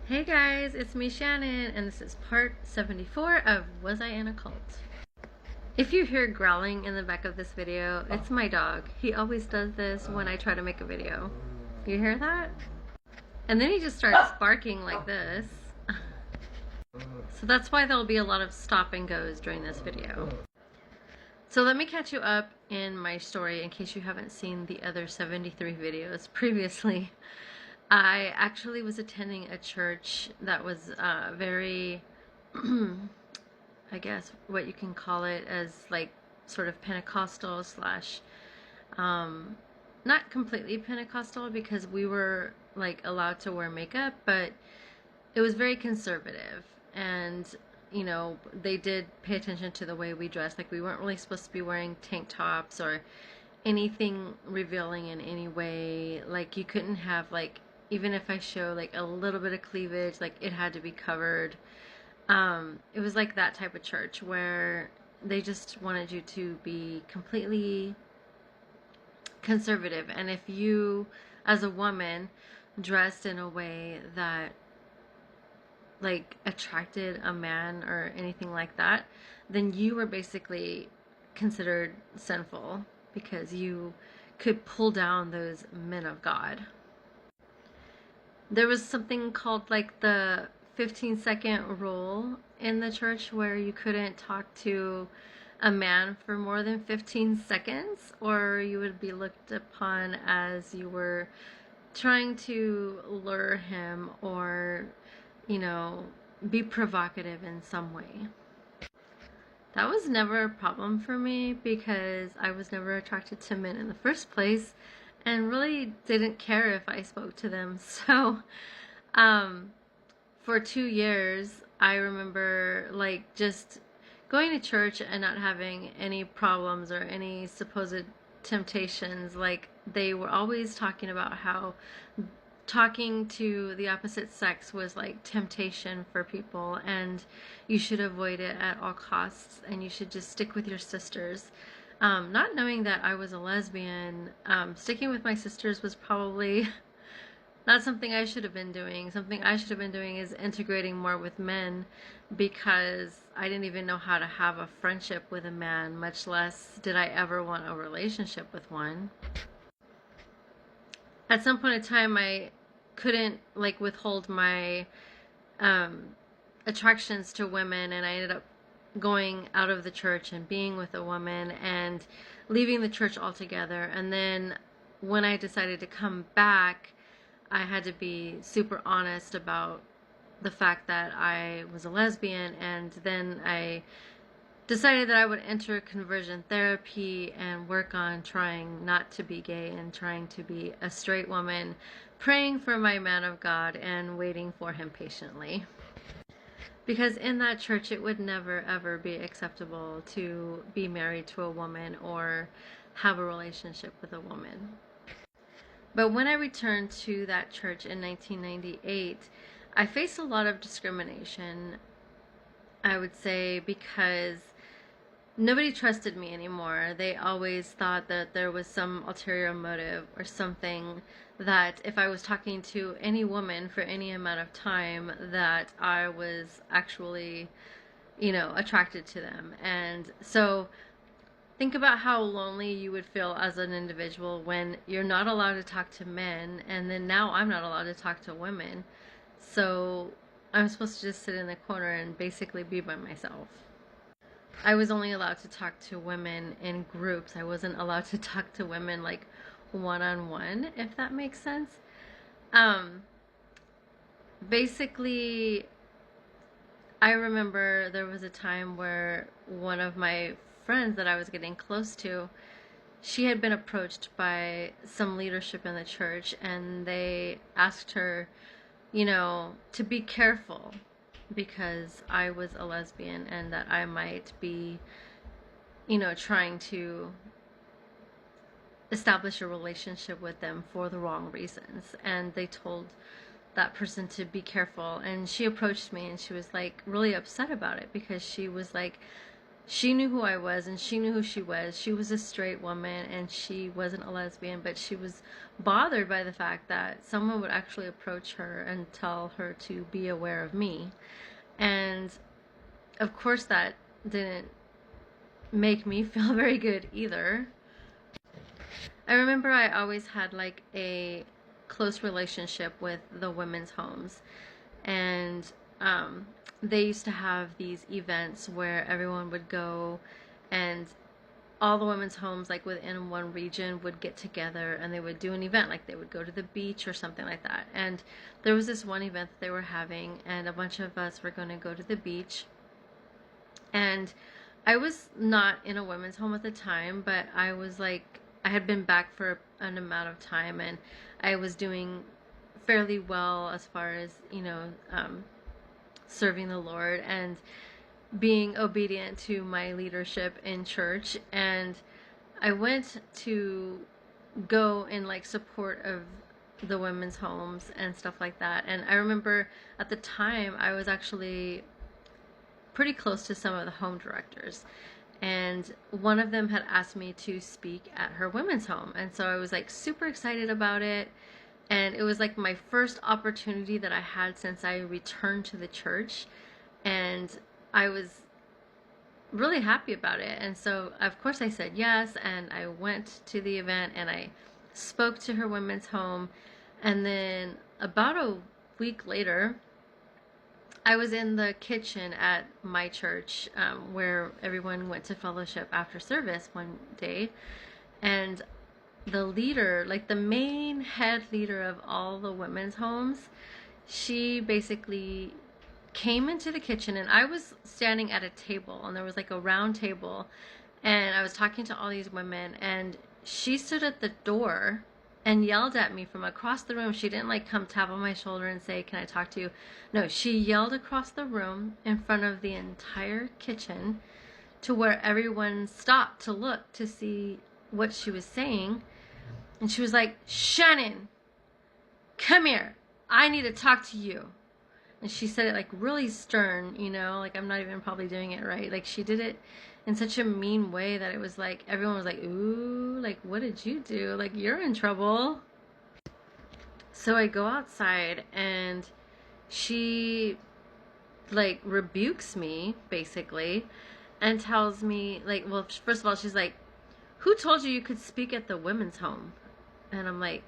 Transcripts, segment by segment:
Hey guys, it's me Shannon, and this is part 74 of Was I in a Cult? If you hear growling in the back of this video, it's my dog. He always does this when I try to make a video. You hear that? And then he just starts barking like this. So that's why there'll be a lot of stop and goes during this video. So let me catch you up in my story in case you haven't seen the other 73 videos previously. I actually was attending a church that was very, I guess what you can call it as like sort of Pentecostal slash, not completely Pentecostal because we were like allowed to wear makeup, but it was very conservative. And you know, they did pay attention to the way we dressed. Like we weren't really supposed to be wearing tank tops or anything revealing in any way. Like you couldn't have like, even if I show like a little bit of cleavage, like it had to be covered. It was like that type of church where they just wanted you to be completely conservative. And if you, as a woman, dressed in a way that like attracted a man or anything like that, then you were basically considered sinful because you could pull down those men of God. There was something called like the 15-second rule in the church where you couldn't talk to a man for more than 15 seconds or you would be looked upon as you were trying to lure him or, you know, be provocative in some way. That was never a problem for me because I was never attracted to men in the first place and really didn't care if I spoke to them. So, for 2 years, I remember like just going to church and not having any problems or any supposed temptations. Like they were always talking about how talking to the opposite sex was like temptation for people and you should avoid it at all costs and you should just stick with your sisters. Not knowing that I was a lesbian, sticking with my sisters was probably not something I should have been doing. Something I should have been doing is integrating more with men because I didn't even know how to have a friendship with a man, much less did I ever want a relationship with one. At some point in time, I couldn't like withhold my attractions to women, and I ended up going out of the church and being with a woman and leaving the church altogether. And then when I decided to come back, I had to be super honest about the fact that I was a lesbian, and then I decided that I would enter conversion therapy and work on trying not to be gay and trying to be a straight woman, praying for my man of God and waiting for him patiently. Because in that church, it would never ever be acceptable to be married to a woman or have a relationship with a woman. But when I returned to that church in 1998, I faced a lot of discrimination, I would say, because nobody trusted me anymore. They always thought that there was some ulterior motive or something, that if I was talking to any woman for any amount of time, that I was actually, you know, attracted to them. And so think about how lonely you would feel as an individual when you're not allowed to talk to men, and then now I'm not allowed to talk to women. So I'm supposed to just sit in the corner and basically be by myself. I was only allowed to talk to women in groups. I wasn't allowed to talk to women like one-on-one, if that makes sense. Basically, I remember there was a time where one of my friends that I was getting close to, she had been approached by some leadership in the church, and they asked her, you know, to be careful because I was a lesbian and that I might be, you know, trying to establish a relationship with them for the wrong reasons. And they told that person to be careful. And she approached me and she was like really upset about it because she was like, she knew who I was and she knew who she was. She was a straight woman and she wasn't a lesbian, but she was bothered by the fact that someone would actually approach her and tell her to be aware of me. And of course, that didn't make me feel very good either. I remember I always had like a close relationship with the women's homes, and they used to have these events where everyone would go, and all the women's homes like within one region would get together and they would do an event, like they would go to the beach or something like that. And there was this one event that they were having, and a bunch of us were going to go to the beach. And I was not in a women's home at the time, but I was like, I had been back for an amount of time, and I was doing fairly well as far as, serving the Lord and being obedient to my leadership in church. And I went to go in like support of the women's homes and stuff like that. And I remember at the time I was actually pretty close to some of the home directors, and one of them had asked me to speak at her women's home, and so I was like super excited about it. And it was like my first opportunity that I had since I returned to the church, and I was really happy about it. And so of course I said yes, and I went to the event and I spoke to her women's home. And then about a week later, I was in the kitchen at my church, where everyone went to fellowship after service one day, and the leader, like the main head leader of all the women's homes, she basically came into the kitchen, and I was standing at a table, and there was like a round table, and I was talking to all these women, and she stood at the door and yelled at me from across the room. She didn't like come tap on my shoulder and say, "Can I talk to you?" No, she yelled across the room in front of the entire kitchen to where everyone stopped to look to see what she was saying. And she was like, "Shannon, come here. I need to talk to you." And she said it like really stern, like I'm not even probably doing it right. Like she did it in such a mean way that it was like everyone was like, "Ooh, like what did you do? Like you're in trouble." So I go outside and she like rebukes me basically and tells me like, well, first of all, she's like, "Who told you you could speak at the women's home?" And I'm like,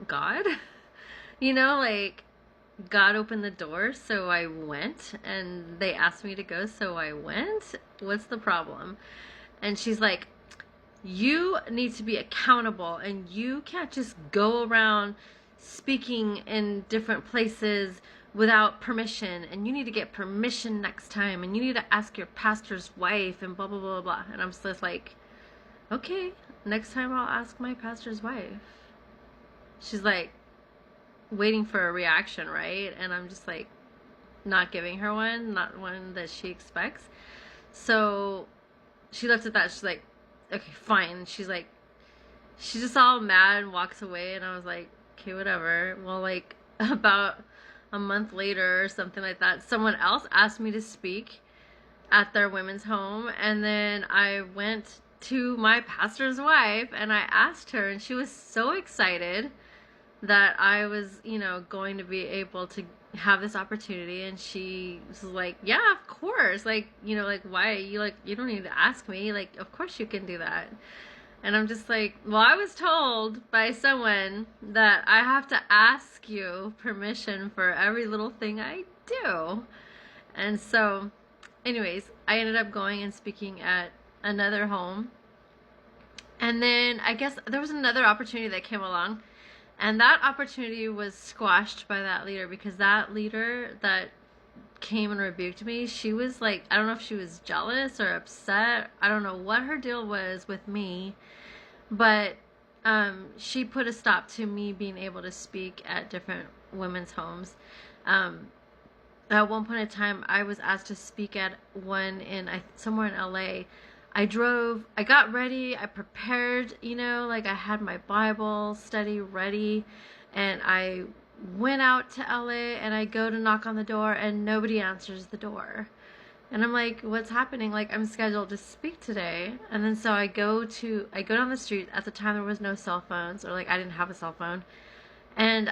God? Like God opened the door, so I went, and they asked me to go, so I went. What's the problem? And she's like, "You need to be accountable, and you can't just go around speaking in different places without permission, and you need to get permission next time, and you need to ask your pastor's wife, and blah, blah, blah, blah." And I'm just like, okay, next time I'll ask my pastor's wife. She's like, waiting for a reaction, right? And I'm just like not giving her one, not one that she expects. So she looks at that, she's like, "Okay, fine." She's just all mad and walks away, and I was like, okay, whatever. Well, like about a month later or something like that, someone else asked me to speak at their women's home, and then I went to my pastor's wife and I asked her, and she was so excited that I was, going to be able to have this opportunity. And she was like, "Yeah, of course. Like, like, why? You don't need to ask me. Like, of course you can do that." And I'm just like, well, I was told by someone that I have to ask you permission for every little thing I do. And so, anyways, I ended up going and speaking at another home. And then I guess there was another opportunity that came along. And that opportunity was squashed by that leader, because that leader that came and rebuked me, she was like, I don't know if she was jealous or upset. I don't know what her deal was with me, but she put a stop to me being able to speak at different women's homes. At one point in time, I was asked to speak at one in somewhere in LA. I got ready, I prepared, like I had my Bible study ready, and I went out to LA, and I go to knock on the door, and nobody answers the door. And I'm like, what's happening? Like, I'm scheduled to speak today. And then so I go down the street. At the time there was no cell phones, or like I didn't have a cell phone. And